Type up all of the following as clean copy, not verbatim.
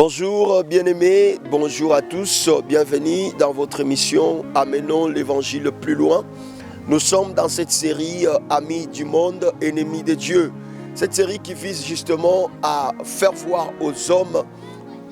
Bonjour bien-aimés, bonjour à tous, bienvenue dans votre émission Amenons l'évangile plus loin. Nous sommes dans cette série Amis du monde, ennemis de Dieu. Cette série qui vise justement à faire voir aux hommes,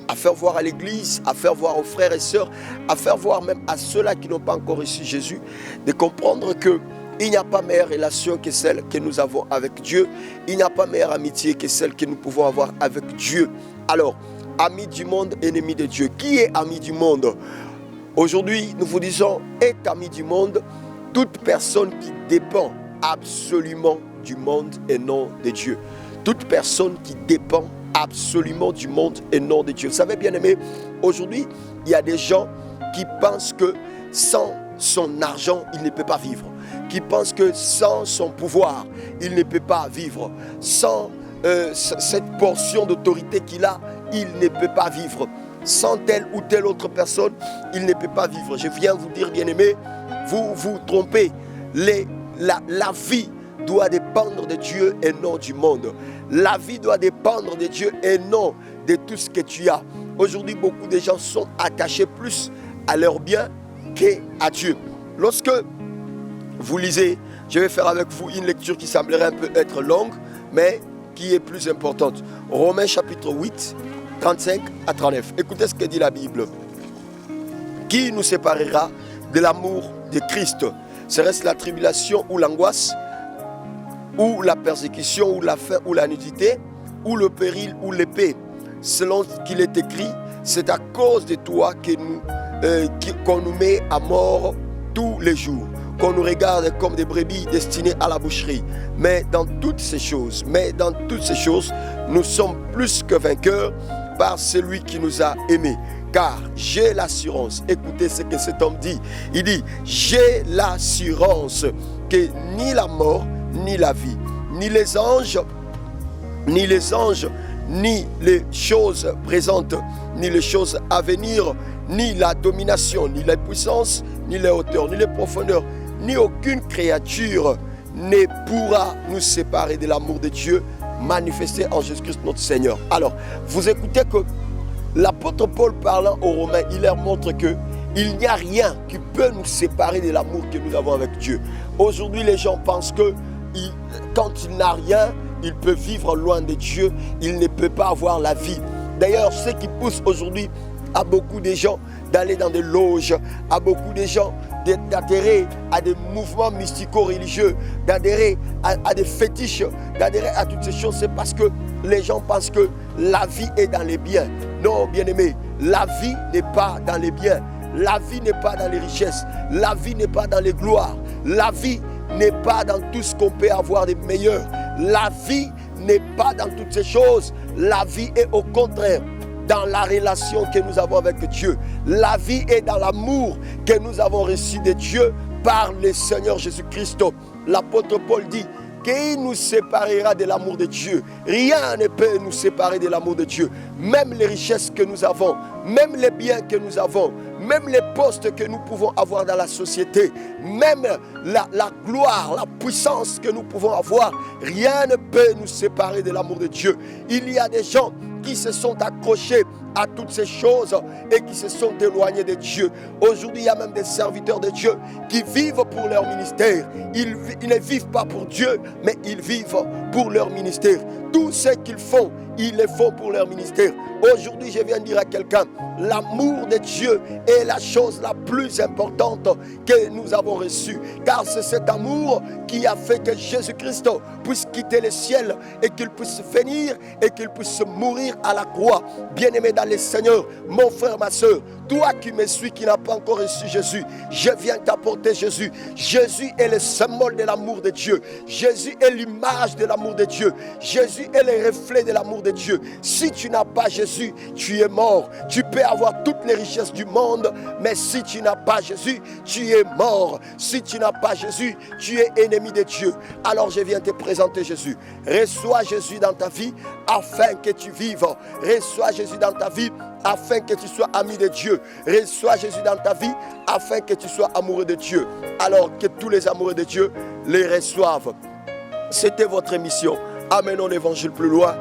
à faire voir à l'église, à faire voir aux frères et sœurs, à faire voir même à ceux-là qui n'ont pas encore reçu Jésus, de comprendre que il n'y a pas meilleure relation que celle que nous avons avec Dieu. Il n'y a pas meilleure amitié que celle que nous pouvons avoir avec Dieu. Alors, amis du monde, ennemis de Dieu. Qui est ami du monde? Aujourd'hui, nous vous disons, est ami du monde toute personne qui dépend absolument du monde et non de Dieu. Toute personne qui dépend absolument du monde et non de Dieu. Vous savez, bien aimé, aujourd'hui, il y a des gens qui pensent que sans son argent, il ne peut pas vivre. Qui pensent que sans son pouvoir, il ne peut pas vivre. Sans cette portion d'autorité qu'il a, il ne peut pas vivre. Sans telle ou telle autre personne, il ne peut pas vivre. Je viens vous dire, bien-aimés, vous vous trompez. La vie doit dépendre de Dieu et non du monde. La vie doit dépendre de Dieu et non de tout ce que tu as. Aujourd'hui, beaucoup de gens sont attachés plus à leur bien qu'à Dieu. Lorsque vous lisez, je vais faire avec vous une lecture qui semblerait un peu être longue, mais qui est plus importante. Romains chapitre 8, 35 à 39. Écoutez ce que dit la Bible. Qui nous séparera de l'amour de Christ? Serait-ce la tribulation ou l'angoisse, ou la persécution, ou la faim, ou la nudité, ou le péril, ou l'épée? Selon ce qu'il est écrit, c'est à cause de toi que qu'on nous met à mort tous les jours, qu'on nous regarde comme des brebis destinées à la boucherie. Mais dans toutes ces choses, nous sommes plus que vainqueurs par celui qui nous a aimés. Car j'ai l'assurance, écoutez ce que cet homme dit. Il dit, j'ai l'assurance que ni la mort, ni la vie, ni les anges, ni les choses présentes, ni les choses à venir, ni la domination, ni la puissance, ni les hauteurs, ni les profondeurs, ni aucune créature ne pourra nous séparer de l'amour de Dieu manifesté en Jésus-Christ notre Seigneur. Alors, vous écoutez que l'apôtre Paul parlant aux Romains, il leur montre que il n'y a rien qui peut nous séparer de l'amour que nous avons avec Dieu. Aujourd'hui, les gens pensent que quand il n'a rien, il peut vivre loin de Dieu, il ne peut pas avoir la vie. D'ailleurs, ce qui pousse aujourd'hui à beaucoup de gens d'aller dans des loges, à beaucoup de gens d'adhérer à des mouvements mystico-religieux, d'adhérer à des fétiches, d'adhérer à toutes ces choses, c'est parce que les gens pensent que la vie est dans les biens. Non, bien-aimé, la vie n'est pas dans les biens, la vie n'est pas dans les richesses, la vie n'est pas dans les gloires, la vie n'est pas dans tout ce qu'on peut avoir de meilleur, la vie n'est pas dans toutes ces choses, la vie est au contraire dans la relation que nous avons avec Dieu. La vie est dans l'amour que nous avons reçu de Dieu par le Seigneur Jésus-Christ. L'apôtre Paul dit, qui nous séparera de l'amour de Dieu? Rien ne peut nous séparer de l'amour de Dieu. Même les richesses que nous avons, même les biens que nous avons, même les postes que nous pouvons avoir dans la société, même la gloire, la puissance que nous pouvons avoir, rien ne peut nous séparer de l'amour de Dieu. Il y a des gens qui se sont accrochés à toutes ces choses et qui se sont éloignés de Dieu. Aujourd'hui, il y a même des serviteurs de Dieu qui vivent pour leur ministère. Ils ne vivent pas pour Dieu, mais ils vivent pour leur ministère. Tout ce qu'ils font, ils le font pour leur ministère. Aujourd'hui, je viens dire à quelqu'un, l'amour de Dieu est la chose la plus importante que nous avons reçue. Car c'est cet amour qui a fait que Jésus-Christ puisse quitter le ciel et qu'il puisse venir et qu'il puisse mourir à la croix. Bien-aimé dans le Seigneur, mon frère, ma soeur, toi qui me suis, qui n'as pas encore reçu Jésus, je viens t'apporter Jésus. Jésus est le symbole de l'amour de Dieu. Jésus est l'image de l'amour de Dieu. Jésus est le reflet de l'amour de Dieu. Si tu n'as pas Jésus, tu es mort. Tu peux avoir toutes les richesses du monde, mais si tu n'as pas Jésus, tu es mort. Si tu n'as pas Jésus, tu es ennemi de Dieu. Alors je viens te présenter Jésus. Reçois Jésus dans ta vie afin que tu vives. Reçois Jésus dans ta vie afin que tu sois ami de Dieu. Reçois Jésus dans ta vie afin que tu sois amoureux de Dieu. Alors que tous les amoureux de Dieu les reçoivent. C'était votre émission. Amenons l'évangile plus loin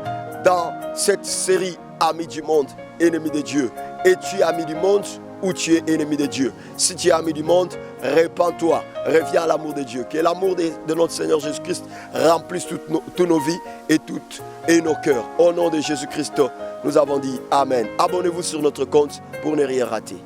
dans cette série ami du monde, ennemi de Dieu? Es-tu ami du monde ou tu es ennemi de Dieu? Si tu es ami du monde, répands-toi, reviens à l'amour de Dieu. Que l'amour de notre Seigneur Jésus-Christ remplisse toutes nos vies et nos cœurs. Au nom de Jésus-Christ, nous avons dit Amen. Abonnez-vous sur notre compte pour ne rien rater.